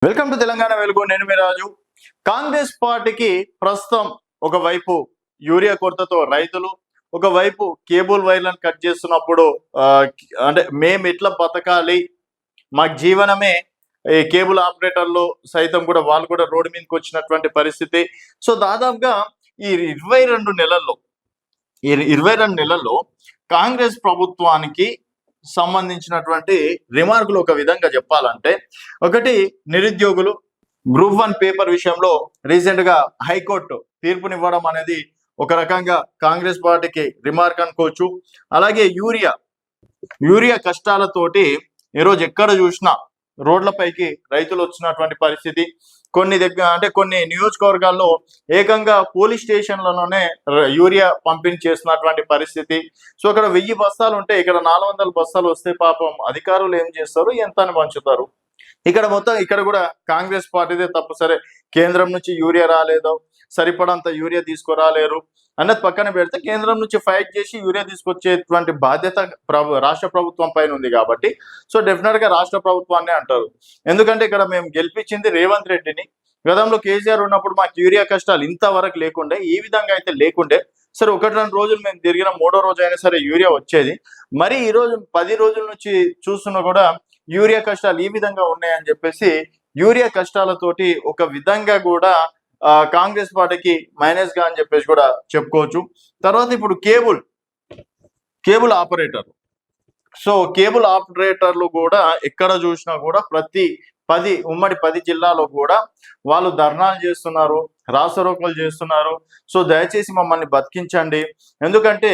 Welcome to Telangana వెలుగు. నేను మీ రాజు. కాంగ్రెస్ పార్టీకి ప్రస్తుతం ఒకవైపు యూరియా కొరతతో రైతులు, ఒకవైపు కేబుల్ వైర్లను కట్ చేస్తున్నప్పుడు అంటే మేము ఎట్లా బతకాలి, మా జీవనమే ఈ కేబుల్ ఆపరేటర్లు సైతం కూడా వాళ్ళు కూడా రోడ్డు మీదకి వచ్చినటువంటి పరిస్థితి. సో దాదాపుగా ఈ 22 నెలల్లో కాంగ్రెస్ ప్రభుత్వానికి సంబంధించినటువంటి రిమార్కులు ఒక విధంగా చెప్పాలంటే, ఒకటి నిరుద్యోగులు గ్రూప్ 1 పేపర్ విషయంలో రీసెంట్ గా హైకోర్టు తీర్పునివ్వడం అనేది ఒక రకంగా కాంగ్రెస్ పార్టీకి రిమార్క్ అనుకోవచ్చు. అలాగే యూరియా కష్టాలతోటి ఈరోజు ఎక్కడ చూసినా రోడ్లపైకి రైతులు వచ్చినటువంటి పరిస్థితి. కొన్ని నియోజకవర్గాల్లో ఏకంగా పోలీస్ స్టేషన్లలోనే యూరియా పంపిణీ చేస్తున్నటువంటి పరిస్థితి. సో అక్కడ 1000 బస్తాలు ఉంటే ఇక్కడ 400 బస్తాలు వస్తే పాపం అధికారులు ఏం చేస్తారు, ఎంత అని పంచుతారు. ఇక్కడ కూడా కాంగ్రెస్ పార్టీదే తప్పు. సరే, కేంద్రం నుంచి యూరియా రాలేదో, సరిపడంత యూరియా తీసుకురాలేరు అన్నది పక్కన పెడితే, కేంద్రం నుంచి ఫైట్ చేసి యూరియా తీసుకొచ్చేటువంటి బాధ్యత రాష్ట్ర ప్రభుత్వం పైన ఉంది కాబట్టి సో డెఫినెట్ గా రాష్ట్ర ప్రభుత్వాన్ని అంటారు. ఎందుకంటే ఇక్కడ మేము గెలిపించింది రేవంత్ రెడ్డిని. గతంలో కేసీఆర్ ఉన్నప్పుడు మాకు యూరియా కష్టాలు ఇంతవరకు లేకుండే, ఈ విధంగా అయితే లేకుండే. సరే, 1-2 రోజులు మేము తిరిగిన, 3వ రోజు అయినా సరే యూరియా వచ్చేది. మరి ఈ రోజు 10 రోజుల నుంచి చూస్తున్నా కూడా యూరియా కష్టాలు ఈ విధంగా ఉన్నాయని చెప్పేసి, యూరియా కష్టాలతోటి ఒక విధంగా కూడా కాంగ్రెస్ పార్టీకి మైనస్ గా అని చెప్పేసి కూడా చెప్పుకోవచ్చు. తర్వాత ఇప్పుడు కేబుల్ ఆపరేటర్లు కూడా ఎక్కడ చూసినా కూడా ఉమ్మడి 10 జిల్లాలో కూడా వాళ్ళు ధర్నాలు చేస్తున్నారు, రాస్తారోకోలు చేస్తున్నారు. సో దయచేసి మమ్మల్ని బతికించండి. ఎందుకంటే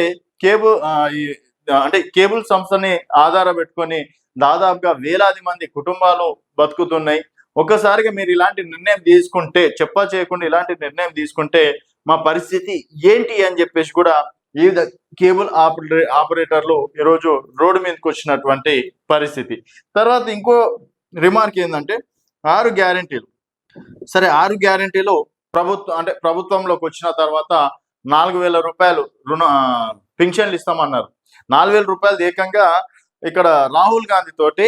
కేబుల్ సంస్థని ఆధార పెట్టుకొని దాదాపుగా వేలాది మంది కుటుంబాలు బతుకుతున్నాయి. ఒక్కసారిగా మీరు ఇలాంటి నిర్ణయం తీసుకుంటే, చేయకుండా ఇలాంటి నిర్ణయం తీసుకుంటే మా పరిస్థితి ఏంటి అని చెప్పేసి కూడా ఈ కేబుల్ ఆపరేటర్లు ఈరోజు రోడ్డు మీదకి వచ్చినటువంటి పరిస్థితి. తర్వాత ఇంకో రిమార్క్ ఏంటంటే 6 గ్యారెంటీలు. సరే, 6 గ్యారెంటీలు ప్రభుత్వంలోకి వచ్చిన తర్వాత 4000 రూపాయలు పింఛన్లు ఇస్తామన్నారు. 4000 రూపాయలు ఏకంగా ఇక్కడ రాహుల్ గాంధీ తోటి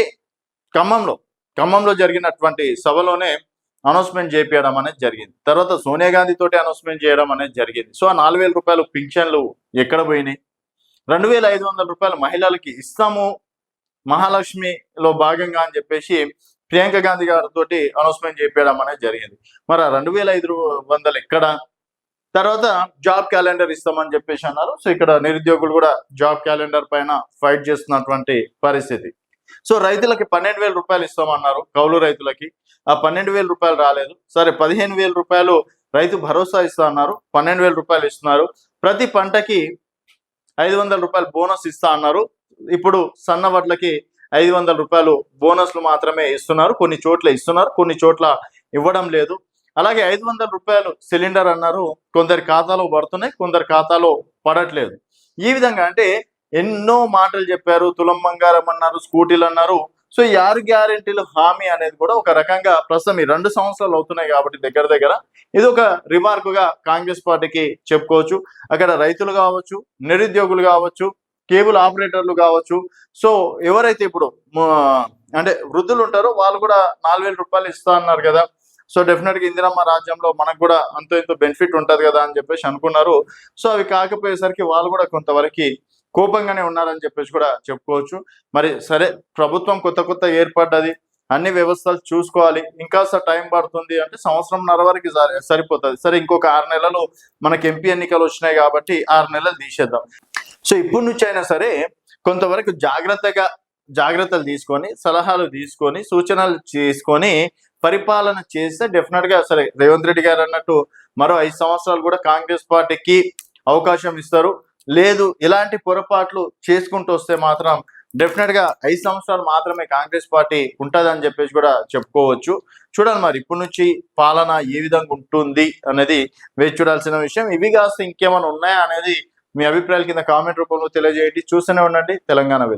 ఖమ్మంలో జరిగినటువంటి సభలోనే అనౌన్స్మెంట్ చేపించడం అనేది జరిగింది. తర్వాత సోనియా గాంధీ తోటి అనౌన్స్మెంట్ చేయడం అనేది జరిగింది. సో ఆ 4000 రూపాయలు పింఛన్లు ఎక్కడ పోయినాయి? 2500 రూపాయలు మహిళలకి ఇస్తాము మహాలక్ష్మిలో భాగంగా అని చెప్పేసి ప్రియాంక గాంధీ గారితో అనౌన్స్మెంట్ చేపించడం అనేది జరిగింది. మరి 2500 ఎక్కడ? తర్వాత జాబ్ క్యాలెండర్ ఇస్తామని చెప్పేసి అన్నారు. సో ఇక్కడ నిరుద్యోగులు కూడా జాబ్ క్యాలెండర్ పైన ఫైట్ చేస్తున్నటువంటి పరిస్థితి. సో రైతులకి 12,000 రూపాయలు ఇస్తామన్నారు, కౌలు రైతులకి. ఆ 12,000 రూపాయలు రాలేదు. సరే, 15,000 రూపాయలు రైతు భరోసా ఇస్తా అన్నారు, 12,000 రూపాయలు ఇస్తున్నారు. ప్రతి పంటకి 500 రూపాయలు బోనస్ ఇస్తా అన్నారు. ఇప్పుడు సన్న వడ్లకి 500 రూపాయలు బోనస్లు మాత్రమే ఇస్తున్నారు. కొన్ని చోట్ల ఇస్తున్నారు, కొన్ని చోట్ల ఇవ్వడం లేదు. అలాగే 500 రూపాయలు సిలిండర్ అన్నారు. కొందరి ఖాతాలో పడుతున్నాయి, కొందరి ఖాతాలో పడట్లేదు. ఈ విధంగా అంటే ఎన్నో మాటలు చెప్పారు. తులం బంగారం అన్నారు, స్కూటీలు అన్నారు. సో ఈ 6 గ్యారెంటీలు హామీ అనేది కూడా ఒక రకంగా ప్రస్తుతం ఈ 2 సంవత్సరాలు అవుతున్నాయి కాబట్టి దగ్గర ఇది ఒక రిమార్క్ గా కాంగ్రెస్ పార్టీకి చెప్పుకోవచ్చు. అక్కడ రైతులు కావచ్చు, నిరుద్యోగులు కావచ్చు, కేబుల్ ఆపరేటర్లు కావచ్చు. సో ఎవరైతే ఇప్పుడు వృద్ధులు ఉంటారో వాళ్ళు కూడా 4000 రూపాయలు ఇస్తా అన్నారు కదా. సో డెఫినెట్ గా ఇందిరమ్మ రాజ్యంలో మనకు కూడా అంతో ఇంతో బెనిఫిట్ ఉంటది కదా అని చెప్పేసి అనుకున్నారు. సో అవి కాకపోయేసరికి వాళ్ళు కూడా కొంతవరకు కోపంగానే ఉన్నారని చెప్పేసి కూడా చెప్పుకోవచ్చు. మరి సరే, ప్రభుత్వం కొత్త ఏర్పడ్డది, అన్ని వ్యవస్థలు చూసుకోవాలి, ఇంకా టైం పడుతుంది అంటే 1.5 వరకు సరిపోతుంది. సరే, ఇంకొక 6 నెలలు మనకి ఎంపీ ఎన్నికలు వచ్చినాయి కాబట్టి 6 నెలలు తీసేద్దాం. సో ఇప్పటి నుంచి అయినా సరే కొంతవరకు జాగ్రత్తలు తీసుకొని, సలహాలు తీసుకొని, సూచనలు చేసుకొని పరిపాలన చేస్తే డెఫినెట్ గా సరే, రేవంత్ రెడ్డి గారు అన్నట్టు మరో 5 సంవత్సరాలు కూడా కాంగ్రెస్ పార్టీకి అవకాశం ఇస్తారు. లేదు, ఇలాంటి పొరపాట్లు చేసుకుంటూ వస్తే మాత్రం డెఫినెట్ గా 5 సంవత్సరాలు మాత్రమే కాంగ్రెస్ పార్టీ ఉంటుందని చెప్పేసి కూడా చెప్పుకోవచ్చు. చూడాలి మరి ఇప్పటి నుంచి పాలన ఏ విధంగా ఉంటుంది అనేది వేచి చూడాల్సిన విషయం. ఇవి కాస్త ఇంకేమైనా ఉన్నాయా అనేది మీ అభిప్రాయాల కింద కామెంట్ రూపంలో తెలియజేయండి. చూస్తూనే ఉండండి తెలంగాణ వెలుగు.